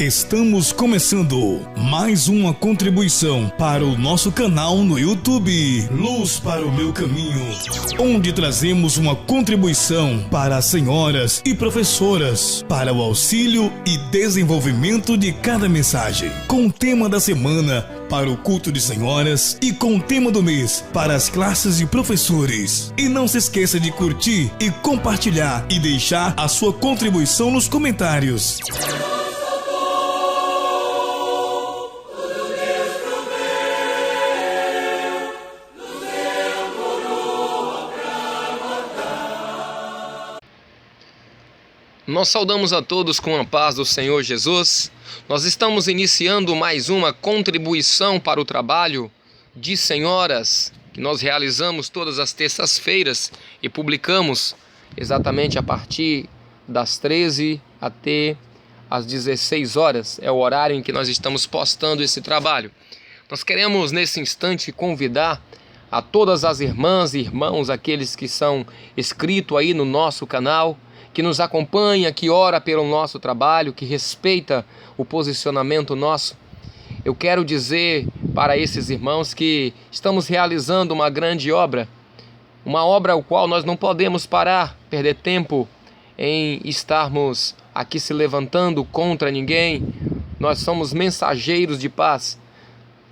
Estamos começando mais uma contribuição para o nosso canal no YouTube, Luz para o Meu Caminho, onde trazemos uma contribuição para as senhoras e professoras, para o auxílio e desenvolvimento de cada mensagem, com o tema da semana para o culto de senhoras e com o tema do mês para as classes de professores. E não se esqueça de curtir e compartilhar e deixar a sua contribuição nos comentários. Nós saudamos a todos com a paz do Senhor Jesus. Nós estamos iniciando mais uma contribuição para o trabalho de senhoras que nós realizamos todas as terças-feiras e publicamos exatamente a partir das 13 até as 16 horas. É o horário em que nós estamos postando esse trabalho. Nós queremos nesse instante convidar a todas as irmãs e irmãos, aqueles que são inscritos aí no nosso canal, que nos acompanha, que ora pelo nosso trabalho, que respeita o posicionamento nosso. Eu quero dizer para esses irmãos que estamos realizando uma grande obra, uma obra ao qual nós não podemos parar, perder tempo em estarmos aqui se levantando contra ninguém. Nós somos mensageiros de paz.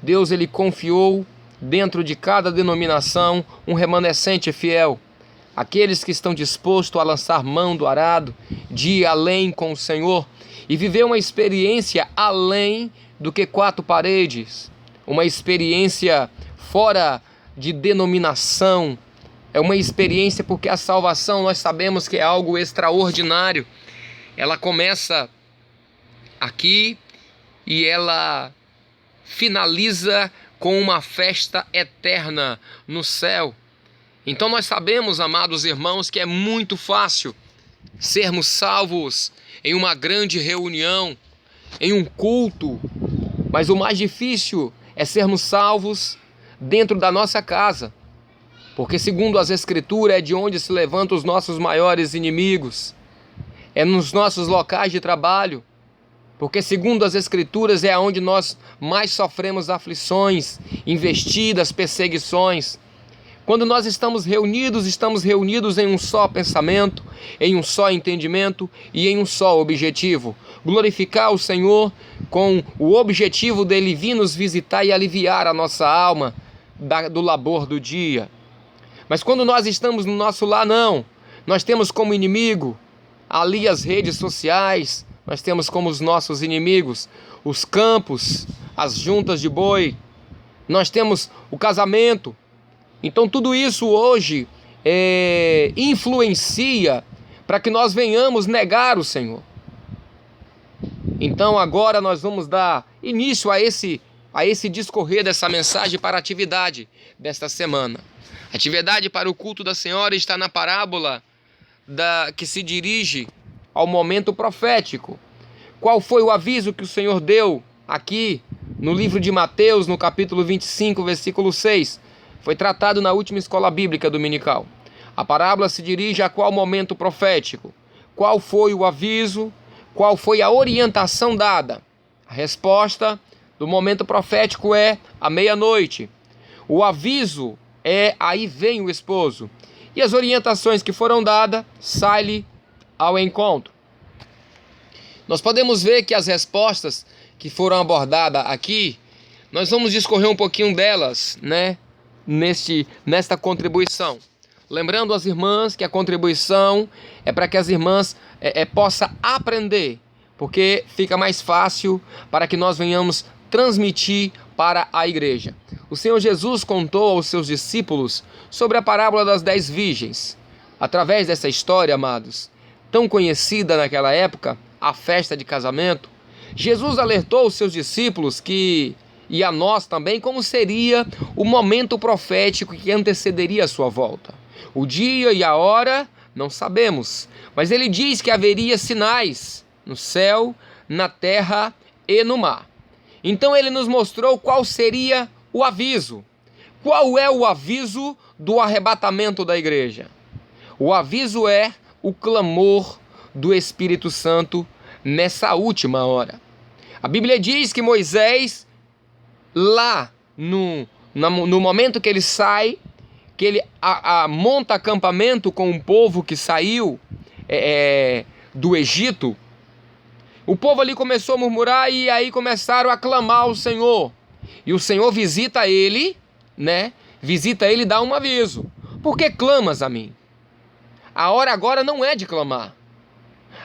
Deus, ele confiou dentro de cada denominação um remanescente fiel. Aqueles que estão dispostos a lançar mão do arado, de ir além com o Senhor e viver uma experiência além do que quatro paredes, uma experiência fora de denominação, é uma experiência porque a salvação nós sabemos que é algo extraordinário. Ela começa aqui e ela finaliza com uma festa eterna no céu. Então nós sabemos, amados irmãos, que é muito fácil sermos salvos em uma grande reunião, em um culto, mas o mais difícil é sermos salvos dentro da nossa casa, porque segundo as Escrituras é de onde se levantam os nossos maiores inimigos, é nos nossos locais de trabalho, porque segundo as Escrituras é onde nós mais sofremos aflições, investidas, perseguições. Quando nós estamos reunidos em um só pensamento, em um só entendimento e em um só objetivo. Glorificar o Senhor com o objetivo dele vir nos visitar e aliviar a nossa alma do labor do dia. Mas quando nós estamos no nosso lar, não. Nós temos como inimigo ali as redes sociais, nós temos como os nossos inimigos os campos, as juntas de boi, nós temos o casamento. Então tudo isso hoje influencia para que nós venhamos negar o Senhor. Então agora nós vamos dar início a esse discorrer dessa mensagem para a atividade desta semana. A atividade para o culto da Senhora está na parábola que se dirige ao momento profético. Qual foi o aviso que o Senhor deu aqui no livro de Mateus, no capítulo 25, versículo 6? Foi tratado na última escola bíblica dominical. A parábola se dirige a qual momento profético? Qual foi o aviso? Qual foi a orientação dada? A resposta do momento profético é a meia-noite. O aviso é aí vem o esposo. E as orientações que foram dadas, sai-lhe ao encontro. Nós podemos ver que as respostas que foram abordadas aqui, nós vamos discorrer um pouquinho delas, né? Nesta contribuição. Lembrando às irmãs que a contribuição é para que as irmãs possam aprender, porque fica mais fácil para que nós venhamos transmitir para a igreja. O Senhor Jesus contou aos seus discípulos sobre a parábola das 10 virgens. Através dessa história, amados, tão conhecida naquela época, a festa de casamento, Jesus alertou os seus discípulos e a nós também, como seria o momento profético que antecederia a sua volta. O dia e a hora não sabemos, mas ele diz que haveria sinais no céu, na terra e no mar. Então ele nos mostrou qual seria o aviso. Qual é o aviso do arrebatamento da igreja? O aviso é o clamor do Espírito Santo nessa última hora. A Bíblia diz que Moisés, lá no momento que ele sai, que ele monta acampamento com um povo que saiu do Egito, o povo ali começou a murmurar e aí começaram a clamar ao Senhor. E o Senhor visita ele, né? Visita ele e dá um aviso. Por que clamas a mim? A hora agora não é de clamar.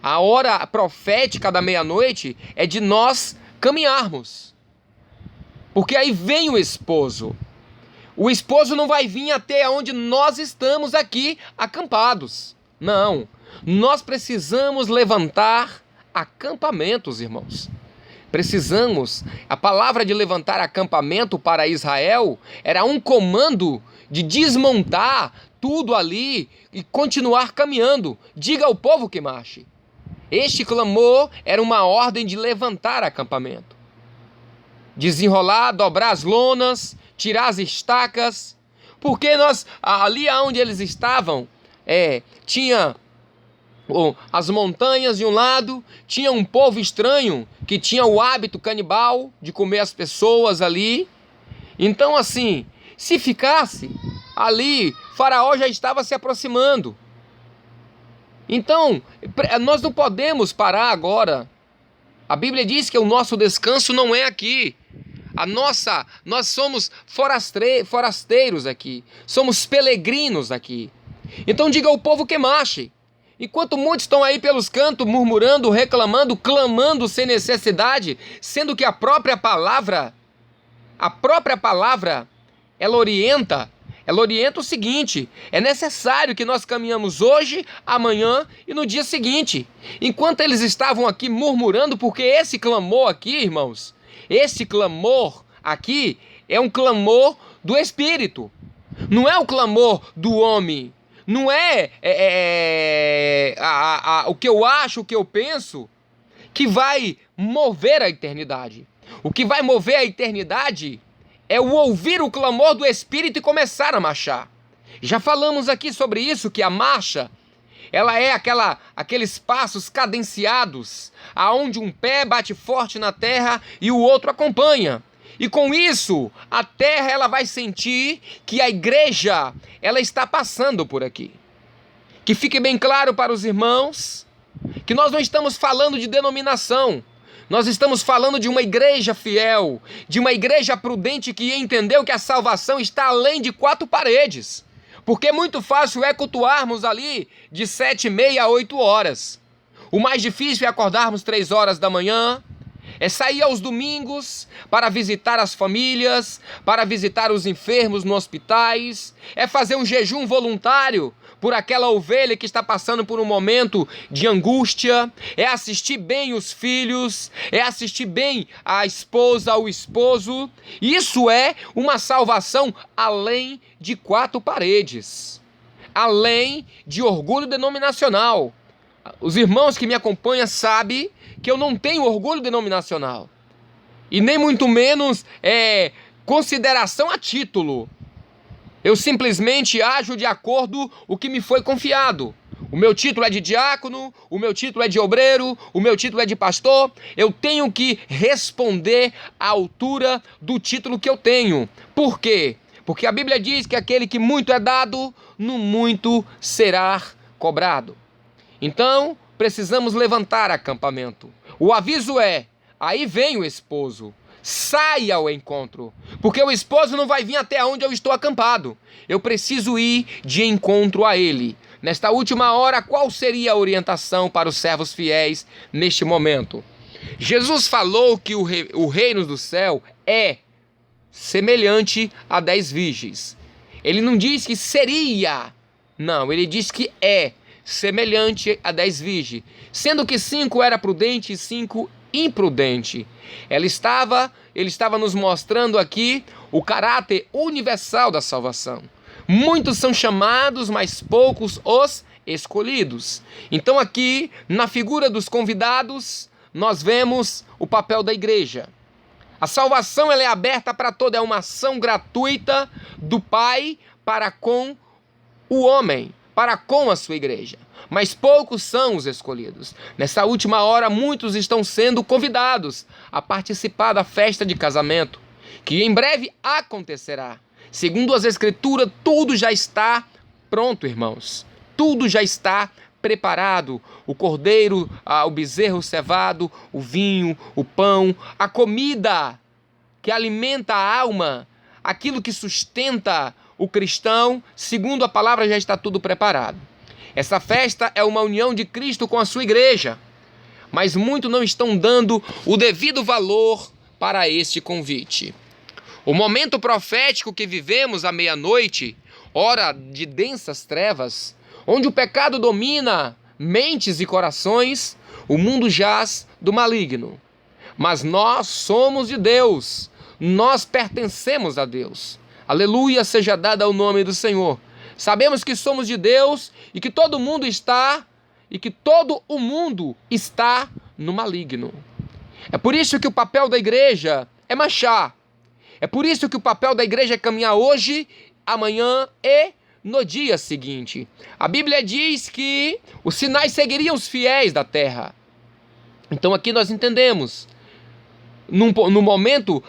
A hora profética da meia-noite é de nós caminharmos. Porque aí vem o esposo. O esposo não vai vir até onde nós estamos aqui acampados. Não. Nós precisamos levantar acampamentos, irmãos. Precisamos. A palavra de levantar acampamento para Israel era um comando de desmontar tudo ali e continuar caminhando. Diga ao povo que marche. Este clamor era uma ordem de levantar acampamento. Desenrolar, dobrar as lonas, tirar as estacas. Porque ali onde eles estavam, tinha as montanhas de um lado, tinha um povo estranho que tinha o hábito canibal de comer as pessoas ali. Então assim, se ficasse ali, Faraó já estava se aproximando. Então, nós não podemos parar agora. A Bíblia diz que o nosso descanso não é aqui. Nós somos forasteiros aqui. Somos peregrinos aqui. Então diga ao povo que marche. Enquanto muitos estão aí pelos cantos murmurando, reclamando, clamando sem necessidade, sendo que a própria palavra, ela orienta o seguinte: é necessário que nós caminhamos hoje, amanhã e no dia seguinte. Enquanto eles estavam aqui murmurando, porque esse clamor aqui, irmãos, esse clamor aqui é um clamor do Espírito, não é o clamor do homem, não é o que eu acho, o que eu penso, que vai mover a eternidade. O que vai mover a eternidade é o ouvir o clamor do Espírito e começar a marchar. Já falamos aqui sobre isso, que a marcha, ela é aqueles passos cadenciados, aonde um pé bate forte na terra e o outro acompanha. E com isso, a terra ela vai sentir que a igreja ela está passando por aqui. Que fique bem claro para os irmãos que nós não estamos falando de denominação. Nós estamos falando de uma igreja fiel, de uma igreja prudente que entendeu que a salvação está além de 4 paredes. Porque muito fácil é cultuarmos ali de 7h30 a 8 horas. O mais difícil é acordarmos 3 horas da manhã, é sair aos domingos para visitar as famílias, para visitar os enfermos nos hospitais, é fazer um jejum voluntário por aquela ovelha que está passando por um momento de angústia, é assistir bem os filhos, é assistir bem a esposa, o esposo. Isso é uma salvação além de 4 paredes, além de orgulho denominacional. Os irmãos que me acompanham sabem que eu não tenho orgulho denominacional e nem muito menos consideração a título. Eu simplesmente ajo de acordo com o que me foi confiado. O meu título é de diácono, o meu título é de obreiro, o meu título é de pastor. Eu tenho que responder à altura do título que eu tenho. Por quê? Porque a Bíblia diz que aquele que muito é dado, no muito será cobrado. Então, precisamos levantar acampamento. O aviso é: aí vem o esposo. Saia ao encontro, porque o esposo não vai vir até onde eu estou acampado. Eu preciso ir de encontro a ele. Nesta última hora, qual seria a orientação para os servos fiéis neste momento? Jesus falou que o reino do céu é semelhante a 10 virgens. Ele não diz que seria, não, ele diz que é semelhante a 10 virgens, sendo que 5 era prudente e 5 imprudente. Ele estava nos mostrando aqui o caráter universal da salvação. Muitos são chamados, mas poucos os escolhidos. Então aqui, na figura dos convidados, nós vemos o papel da igreja. A salvação ela é aberta para toda, é uma ação gratuita do Pai para com o homem, para com a sua igreja, mas poucos são os escolhidos. Nessa última hora, muitos estão sendo convidados a participar da festa de casamento, que em breve acontecerá. Segundo as Escrituras, tudo já está pronto, irmãos. Tudo já está preparado. O cordeiro, o bezerro cevado, o vinho, o pão, a comida que alimenta a alma, aquilo que sustenta o cristão, segundo a palavra, já está tudo preparado. Essa festa é uma união de Cristo com a sua igreja, mas muitos não estão dando o devido valor para este convite. O momento profético que vivemos à meia-noite, hora de densas trevas, onde o pecado domina mentes e corações, o mundo jaz do maligno. Mas nós somos de Deus, nós pertencemos a Deus. Aleluia seja dada o nome do Senhor. Sabemos que somos de Deus e que todo mundo está, no maligno. É por isso que o papel da igreja é marchar. É por isso que o papel da igreja é caminhar hoje, amanhã e no dia seguinte. A Bíblia diz que os sinais seguiriam os fiéis da terra. Então aqui nós entendemos, no momento,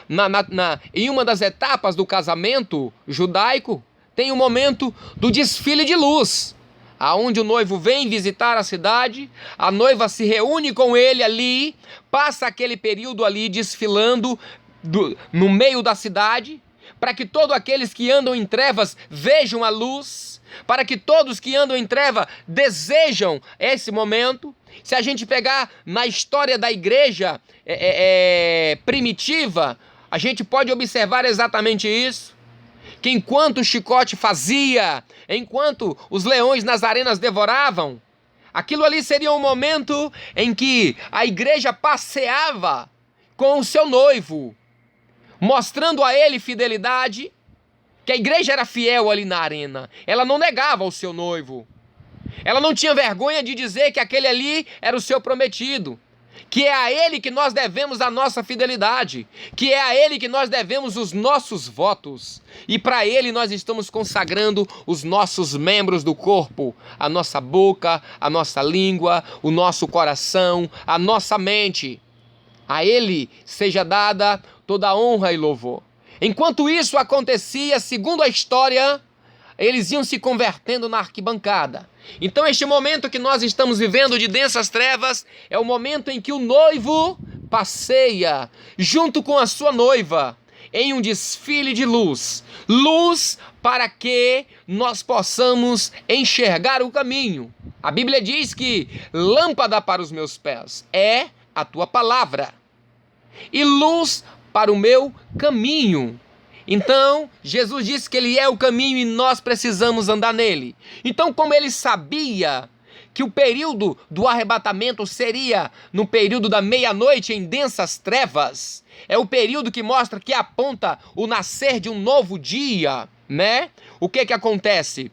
em uma das etapas do casamento judaico, tem o momento do desfile de luz, aonde o noivo vem visitar a cidade, a noiva se reúne com ele ali, passa aquele período ali desfilando no meio da cidade, para que todos aqueles que andam em trevas vejam a luz, para que todos que andam em trevas desejam esse momento. Se a gente pegar na história da igreja primitiva, a gente pode observar exatamente isso, que enquanto o chicote fazia, enquanto os leões nas arenas devoravam, aquilo ali seria um momento em que a igreja passeava com o seu noivo, mostrando a ele fidelidade, que a igreja era fiel ali na arena. Ela não negava o seu noivo. Ela não tinha vergonha de dizer que aquele ali era o seu prometido, que é a ele que nós devemos a nossa fidelidade, que é a ele que nós devemos os nossos votos. E para ele nós estamos consagrando os nossos membros do corpo, a nossa boca, a nossa língua, o nosso coração, a nossa mente. A ele seja dada toda a honra e louvor. Enquanto isso acontecia, segundo a história, eles iam se convertendo na arquibancada. Então este momento que nós estamos vivendo de densas trevas é o momento em que o noivo passeia junto com a sua noiva em um desfile de luz. Luz para que nós possamos enxergar o caminho. A Bíblia diz que lâmpada para os meus pés é a tua palavra e luz para o meu caminho. Então, Jesus disse que ele é o caminho e nós precisamos andar nele. Então, como ele sabia que o período do arrebatamento seria no período da meia-noite em densas trevas, é o período que mostra, que aponta o nascer de um novo dia, né? O que acontece?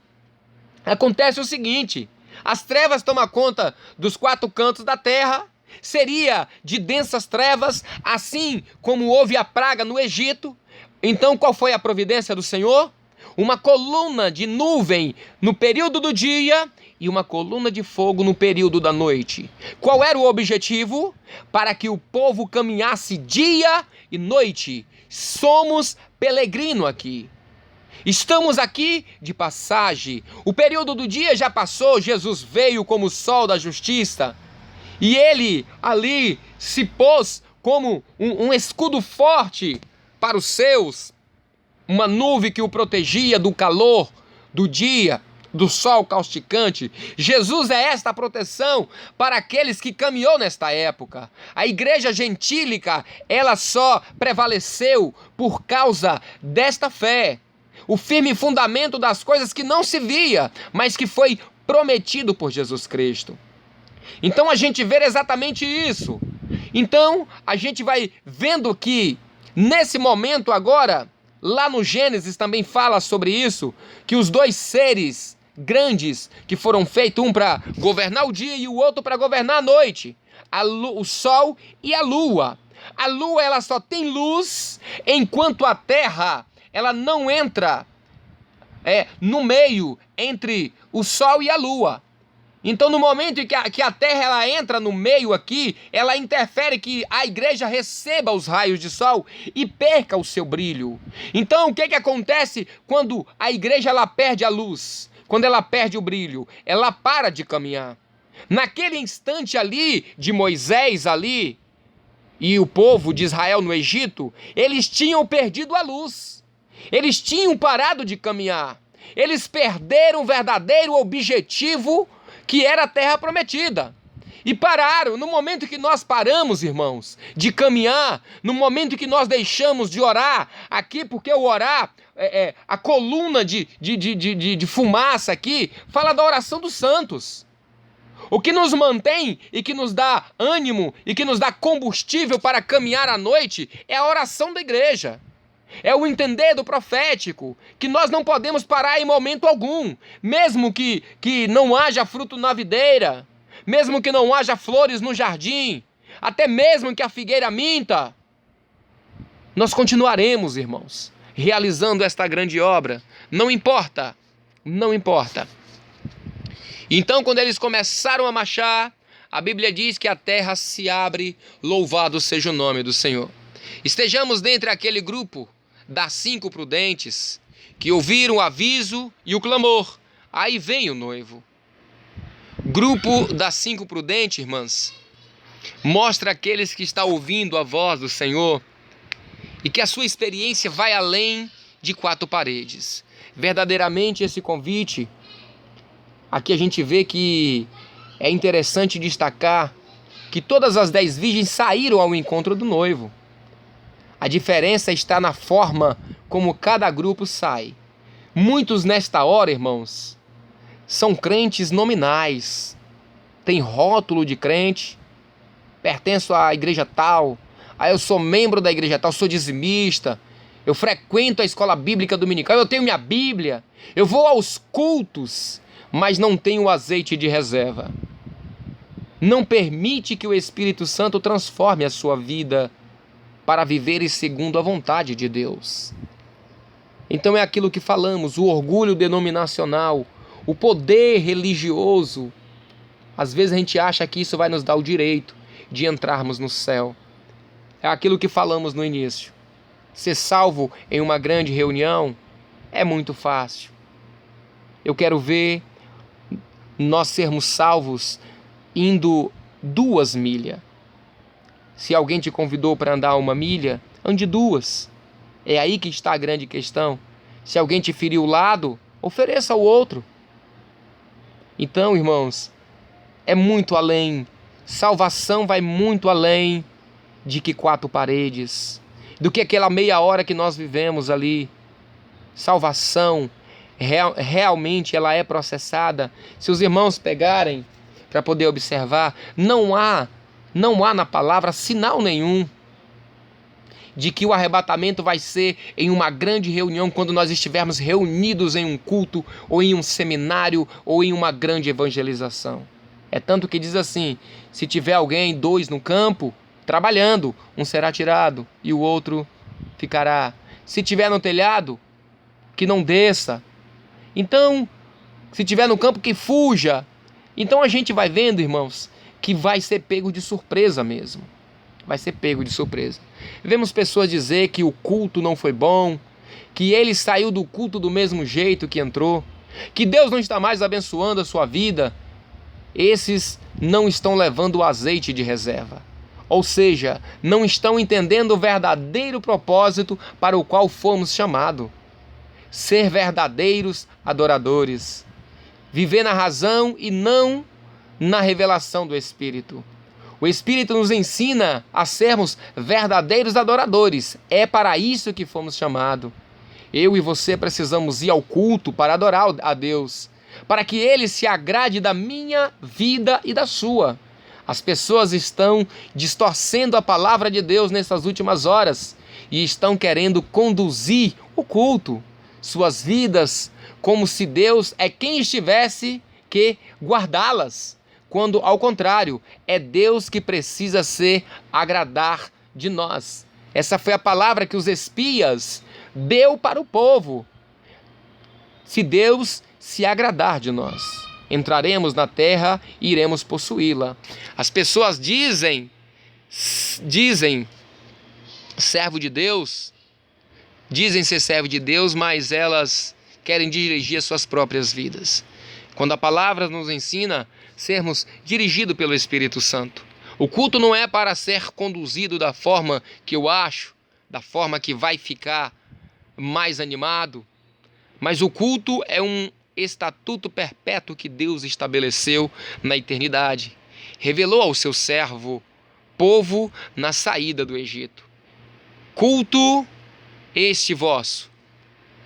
Acontece o seguinte: as trevas tomam conta dos quatro cantos da terra. Seria de densas trevas, assim como houve a praga no Egito. Então qual foi a providência do Senhor? Uma coluna de nuvem no período do dia e uma coluna de fogo no período da noite. Qual era o objetivo? Para que o povo caminhasse dia e noite. Somos peregrino aqui. Estamos aqui de passagem. O período do dia já passou, Jesus veio como o sol da justiça. E ele ali se pôs como um escudo forte para os seus, uma nuvem que o protegia do calor do dia, do sol causticante. Jesus é esta proteção para aqueles que caminhou nesta época. A igreja gentílica, ela só prevaleceu por causa desta fé, o firme fundamento das coisas que não se via, mas que foi prometido por Jesus Cristo. Então a gente vê exatamente isso. Então a gente vai vendo que nesse momento agora, lá no Gênesis também fala sobre isso, que os dois seres grandes que foram feitos, um para governar o dia e o outro para governar a noite, o sol e a lua. A lua, ela só tem luz enquanto a terra ela não entra no meio entre o Sol e a Lua. Então, no momento em que a Terra ela entra no meio aqui, ela interfere que a igreja receba os raios de sol e perca o seu brilho. Então, o que acontece quando a igreja ela perde a luz? Quando ela perde o brilho, ela para de caminhar. Naquele instante ali, de Moisés ali, e o povo de Israel no Egito, eles tinham perdido a luz. Eles tinham parado de caminhar. Eles perderam o verdadeiro objetivo que era a terra prometida. E pararam. No momento que nós paramos, irmãos, de caminhar, no momento que nós deixamos de orar, aqui porque o orar, a coluna de fumaça aqui, fala da oração dos santos. O que nos mantém e que nos dá ânimo e que nos dá combustível para caminhar à noite é a oração da igreja. É o entender do profético, que nós não podemos parar em momento algum, mesmo que não haja fruto na videira, mesmo que não haja flores no jardim, até mesmo que a figueira minta. Nós continuaremos, irmãos, realizando esta grande obra, não importa, não importa. Então, quando eles começaram a marchar, a Bíblia diz que a terra se abre, louvado seja o nome do Senhor. Estejamos dentre aquele grupo das 5 prudentes que ouviram o aviso e o clamor. Aí vem o noivo. Grupo das 5 prudentes, irmãs, mostra aqueles que estão ouvindo a voz do Senhor e que a sua experiência vai além de 4 paredes. Verdadeiramente esse convite, aqui a gente vê que é interessante destacar que todas as 10 virgens saíram ao encontro do noivo. A diferença está na forma como cada grupo sai. Muitos nesta hora, irmãos, são crentes nominais. Tem rótulo de crente, pertenço à igreja tal, eu sou membro da igreja tal, sou dizimista, eu frequento a escola bíblica dominical, eu tenho minha Bíblia, eu vou aos cultos, mas não tenho o azeite de reserva. Não permite que o Espírito Santo transforme a sua vida para viver segundo a vontade de Deus. Então é aquilo que falamos, o orgulho denominacional, o poder religioso. Às vezes a gente acha que isso vai nos dar o direito de entrarmos no céu. É aquilo que falamos no início. Ser salvo em uma grande reunião é muito fácil. Eu quero ver nós sermos salvos indo 2 milhas. Se alguém te convidou para andar 1 milha, ande 2. É aí que está a grande questão. Se alguém te feriu o lado, ofereça ao outro. Então, irmãos, é muito além. Salvação vai muito além de que 4 paredes, do que aquela meia hora que nós vivemos ali. Salvação, realmente ela é processada. Se os irmãos pegarem para poder observar, não há na palavra sinal nenhum de que o arrebatamento vai ser em uma grande reunião, quando nós estivermos reunidos em um culto, ou em um seminário, ou em uma grande evangelização. É tanto que diz assim, se tiver alguém, 2 no campo, trabalhando, um será tirado e o outro ficará. Se tiver no telhado, que não desça. Então, se tiver no campo, que fuja. Então a gente vai vendo, irmãos, que vai ser pego de surpresa mesmo. Vai ser pego de surpresa. Vemos pessoas dizer que o culto não foi bom, que ele saiu do culto do mesmo jeito que entrou, que Deus não está mais abençoando a sua vida. Esses não estão levando o azeite de reserva. Ou seja, não estão entendendo o verdadeiro propósito para o qual fomos chamados. Ser verdadeiros adoradores. Viver na razão e não na revelação do Espírito. O Espírito nos ensina a sermos verdadeiros adoradores. É para isso que fomos chamados. Eu e você precisamos ir ao culto para adorar a Deus, para que Ele se agrade da minha vida e da sua. As pessoas estão distorcendo a palavra de Deus nessas últimas horas e estão querendo conduzir o culto, suas vidas, como se Deus é quem estivesse que guardá-las, quando, ao contrário, é Deus que precisa se agradar de nós. Essa foi a palavra que os espias deu para o povo. Se Deus se agradar de nós, entraremos na terra e iremos possuí-la. As pessoas dizem, servo de Deus, dizem ser servo de Deus, mas elas querem dirigir as suas próprias vidas. Quando a palavra nos ensina sermos dirigidos pelo Espírito Santo. O culto não é para ser conduzido da forma que eu acho, da forma que vai ficar mais animado, mas o culto é um estatuto perpétuo que Deus estabeleceu na eternidade. Revelou ao seu servo, povo, na saída do Egito. Culto este vosso.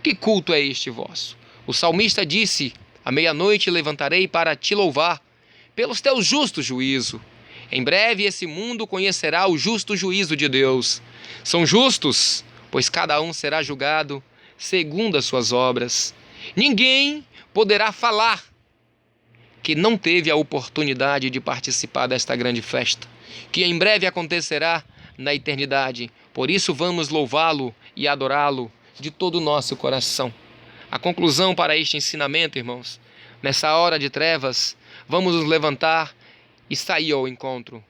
Que culto é este vosso? O salmista disse: à meia-noite levantarei para te louvar, pelos teus justos juízos. Em breve esse mundo conhecerá o justo juízo de Deus. São justos, pois cada um será julgado segundo as suas obras. Ninguém poderá falar que não teve a oportunidade de participar desta grande festa, que em breve acontecerá na eternidade. Por isso vamos louvá-lo e adorá-lo de todo o nosso coração. A conclusão para este ensinamento, irmãos, nessa hora de trevas, vamos nos levantar e sair ao encontro.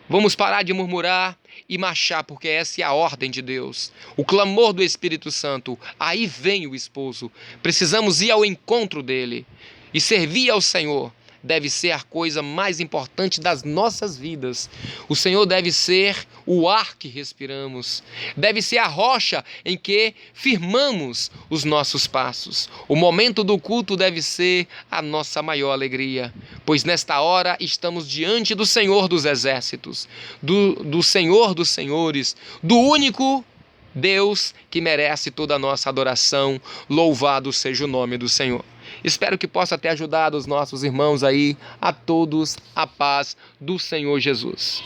Vamos parar de murmurar e marchar, porque essa é a ordem de Deus. O clamor do Espírito Santo. Aí vem o esposo. Precisamos ir ao encontro dele. E servir ao Senhor deve ser a coisa mais importante das nossas vidas. O Senhor deve ser o ar que respiramos. Deve ser a rocha em que firmamos os nossos passos. O momento do culto deve ser a nossa maior alegria, pois nesta hora estamos diante do Senhor dos exércitos, do Senhor dos senhores, do único Deus que merece toda a nossa adoração. Louvado seja o nome do Senhor. Espero que possa ter ajudado os nossos irmãos aí. A todos a paz do Senhor Jesus.